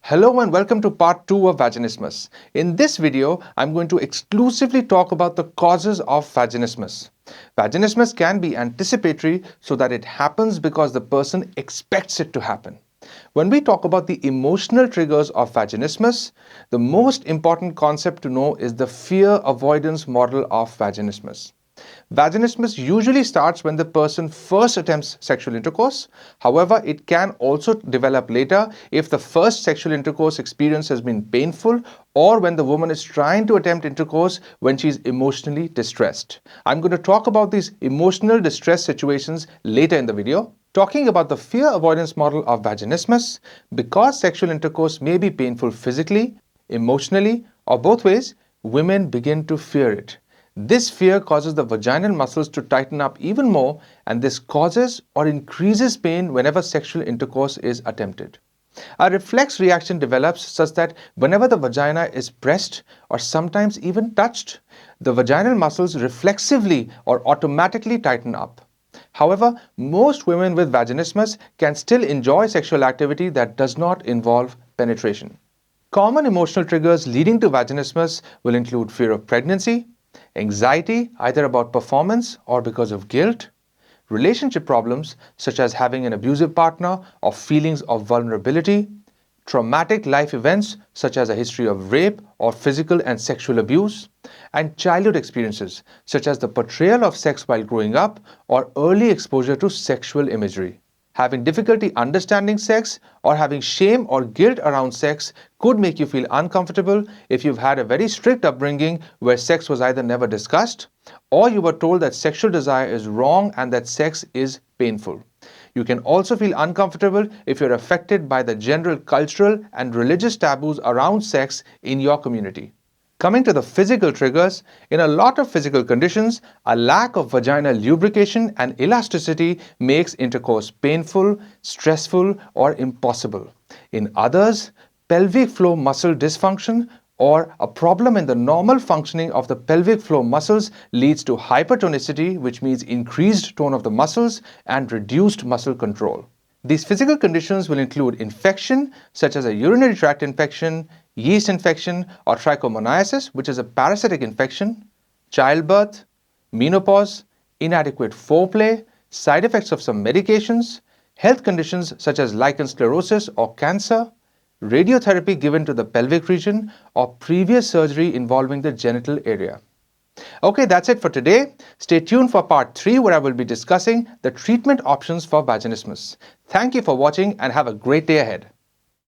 Hello and welcome to part 2 of Vaginismus. In this video, I'm going to exclusively talk about the causes of vaginismus. Vaginismus can be anticipatory so that it happens because the person expects it to happen. When we talk about the emotional triggers of vaginismus, the most important concept to know is the fear avoidance model of vaginismus. Vaginismus usually starts when the person first attempts sexual intercourse. However, it can also develop later if the first sexual intercourse experience has been painful or when the woman is trying to attempt intercourse when she is emotionally distressed. I'm going to talk about these emotional distress situations later in the video. Talking about the fear avoidance model of vaginismus, because sexual intercourse may be painful physically, emotionally, or both ways, women begin to fear it. This fear causes the vaginal muscles to tighten up even more, and this causes or increases pain whenever sexual intercourse is attempted. A reflex reaction develops such that whenever the vagina is pressed or sometimes even touched, the vaginal muscles reflexively or automatically tighten up. However, most women with vaginismus can still enjoy sexual activity that does not involve penetration. Common emotional triggers leading to vaginismus will include fear of pregnancy, anxiety either about performance or because of guilt, relationship problems such as having an abusive partner or feelings of vulnerability, traumatic life events such as a history of rape or physical and sexual abuse, and childhood experiences such as the portrayal of sex while growing up or early exposure to sexual imagery. Having difficulty understanding sex or having shame or guilt around sex could make you feel uncomfortable if you've had a very strict upbringing where sex was either never discussed or you were told that sexual desire is wrong and that sex is painful. You can also feel uncomfortable if you're affected by the general cultural and religious taboos around sex in your community. Coming to the physical triggers, in a lot of physical conditions, a lack of vaginal lubrication and elasticity makes intercourse painful, stressful, or impossible. In others, pelvic floor muscle dysfunction or a problem in the normal functioning of the pelvic floor muscles leads to hypertonicity, which means increased tone of the muscles and reduced muscle control. These physical conditions will include infection, such as a urinary tract infection, yeast infection, or trichomoniasis, which is a parasitic infection, childbirth, menopause, inadequate foreplay, side effects of some medications, health conditions such as lichen sclerosis or cancer, radiotherapy given to the pelvic region, or previous surgery involving the genital area. Okay, that's it for today. Stay tuned for part 3 where I will be discussing the treatment options for vaginismus. Thank you for watching and have a great day ahead.